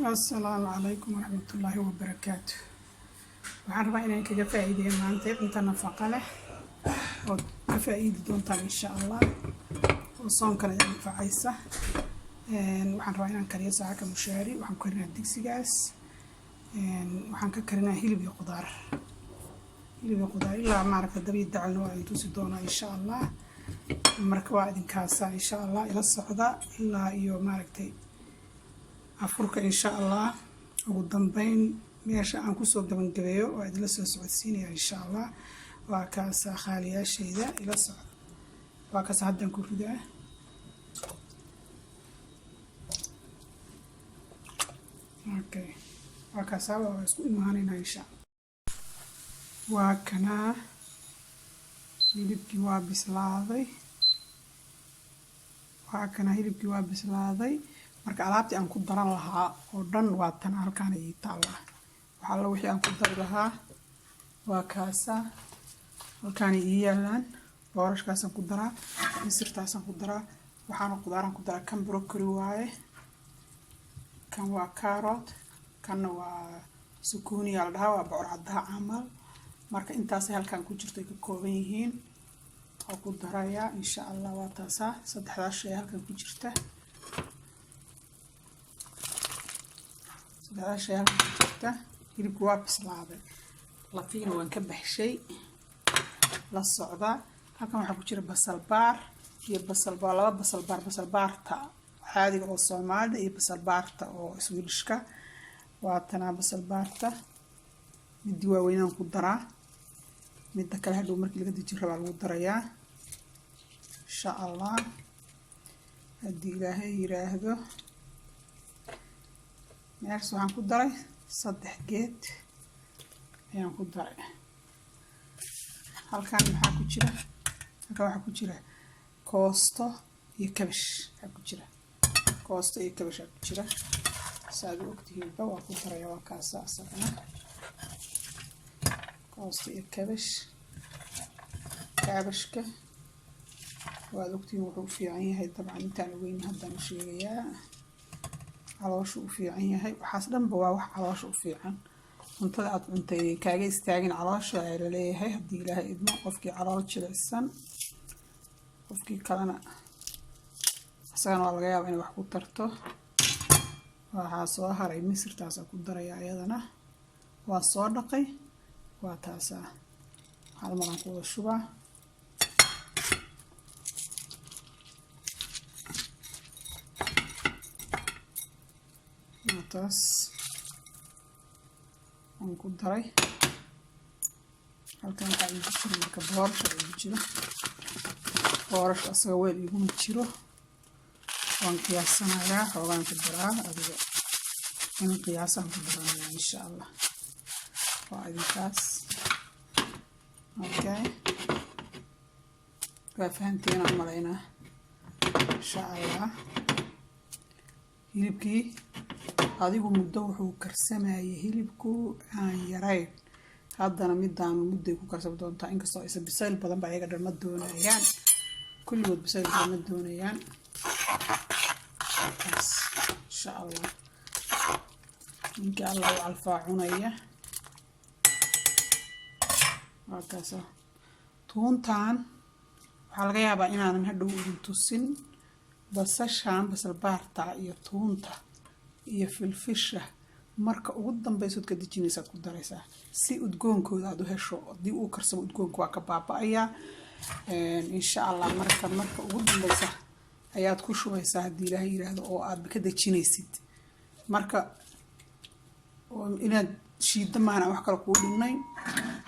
السلام عليكم ورحمة الله وبركاته. waxaan rabaa inaan kaga faa'iideeyo maanta inta nafaqo leh oo ka faa'iidi doontaan insha Allah oo soonkana anfacaysa. waxaan rabaa inaan kariyo saaka mushaari, waxaan ku karinayaa digsigaas. waxaan ka karinayaa hilib iyo qudaar ilaa maaragta dabiid dacalna waa intuu si doona insha Allah. marka waa idinkaasa insha Allah ila socda ilaa iyo maaragtay afurka insha Allah. ugu dambeyn meesha aan ku soo gabagabeeyo waa idin la soo socodsiinaya insha Allah. waa kaas khaaliyashayda ila socda, waa kaas haddan ku ridaa. okay, waa kaas waa isku imaanayna insha Allah. waa kana hilibkii waa bislaaday, marka alaabtii aan ku daran lahaa oo dhan waa tan halkaan ii taala. waxa la wixii aan ku dari lahaa waa kaasa halkaan ii yaalaan. boorashkaasaan ku daraa, misirtaasaan ku daraa, waxaana qudaaraan ku daraa. kan broccoli waaye, kan waa carrot, kanna waa sukuuni la dhahaa, waa bocor caddaa camal. marka intaas halkaan ku jirto ay ka kooban yihiin oo ku darayaa insha Allah. waa taasa saddexdaas shay halkaan ku jirta. hilibku waa bislaaday, lafiina waan ka baxshay la socda. halkan waxaa ku jira basal baar iyo laba basal baarta caadiga oo Soomaalida iyo basal baarta oo Swedishka. waa tanaa basal baarta mid waaweynaan ku daraa, midda kale hadhow markii laga dejin rabaa lagu darayaa insha Allah haddii Ilaahay yiraahdo. meeshaas waxaan ku daray 3 geed ayaan ku daray. halkan waxaa ku jira koosto iyo kabash saad u ogtihiinba waa ku daraya. waa kaas asagana koosto iyo kabashka waad ogtihiin wuxuu u fiican yahay. dabcan intaan ogeyn haddaan u sheegayaa caloosha u fiican yahay. waxaas dhanba waa wax caloosha u fiican. cuntada aad cuntay kaaga istaagin caloosha ayaa la leeyahay haddii Ilaahay idmo. qofkii calool jilicsan, qofkii kalena asagana waa laga yaabaa inay wax ku tarto. waxaa soo haray misirtaasaan ku daraya iyadana. waa soo dhaqay, waa taasaa hal maraan ku wada shubaa. taas aan ku daray. halkan waxaa igu jiro marka boorash asaga weel iguma jiro. waan qiyaasanayaa, xoogaan ku daraa adiga in qiyaasaan ku daranaya insha Allah. waa idinkaas okay. waa fahanteen aan malaynaa insha Allah. hilibkii adigu muddo wuxuu karsamayay hilibku aan yarayn. haddana midaan mudday ku karsan doontaa, inkastoo aysan bisayl badan ba ayaga dhan ma doonayaan, kulligood bisayl badan ma doonayaan insha Allah. ninkii Allah u alfaa cunaya. waa kaasa tuuntaan waxaa laga yaabaa inaanan hadhow idin tusin. basashaan basal baarta iyo tuunta iyo filfisha marka ugu dambaysood ka dejinaysaad ku daraysaa si udgoonkooda aad u hesho. haddii uu karsamo udgoonku waa ka baaba'ayaa insha Allah. marka ugu dambaysa ayaad ku shubaysaa haddii Ilaahay yiraahdo oo aad ka dejinaysid. marka inaad shiidda maana wax kale kuu dhimnayn.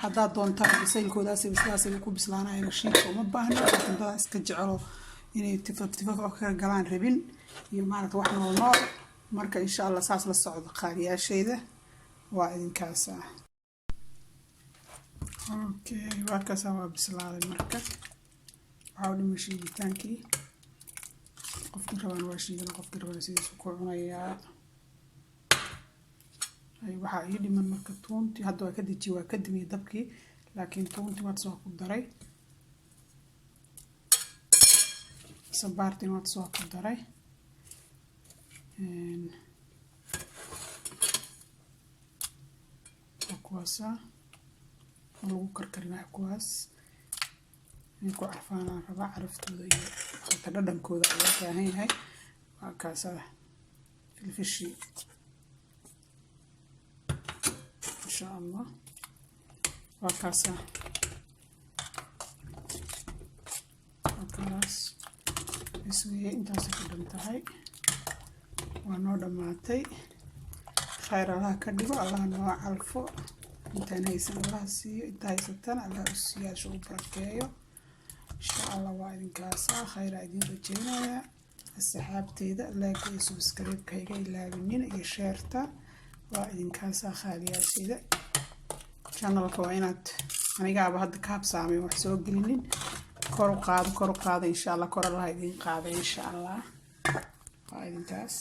haddaad doontaan bisaylkoodaas ku bislaanayna shiidka uma baahna. laakiin dadaa iska jecelo inay tifaf ka galaan rabin iyo maaragta wax nool. marka insha Allah saas la socdo qaaliyaashayda. waa idinkaasa okay. waa kaasa waa bislaaday. marka waxaa u dhimay shiiditaankii. qofkii rabaan waa shiidan, qofkii rabaan sidiisu ku cunayaa. waxaa ii dhiman marka tuuntii hadda waa ka deji, waa ka dimiyay dabkii, laakiin tuuntii waad soo ku daray. sabaartiin waad soo ku daray. kuwaasa lagu karkarinaa kuwaas in ku carfaanaan rabaa caraftooda iyo halka dhadhankooda loo baahan yahay waa kaasa filfishi insha Allah waa kaasa kaas iswiye intaas ku dhantahay waa noo dhamaatay khayr Allah ka dhigo Allah noo calfo intaan haysan Allah siiyo inta haysataan Allah u siiyo u barakeeyo insha Allah waa idinkaas khayr idin rajeynaya asxaabteyda like iyo subscribe kayga ilaawinin iyo share-ta waa idinkaas khaaliyashida channelka waa inaad anigaaba hadda ka habsaamay wax soo gelinin kor u qaado insha Allah kor Allah idin qaado insha Allah waa idinkaas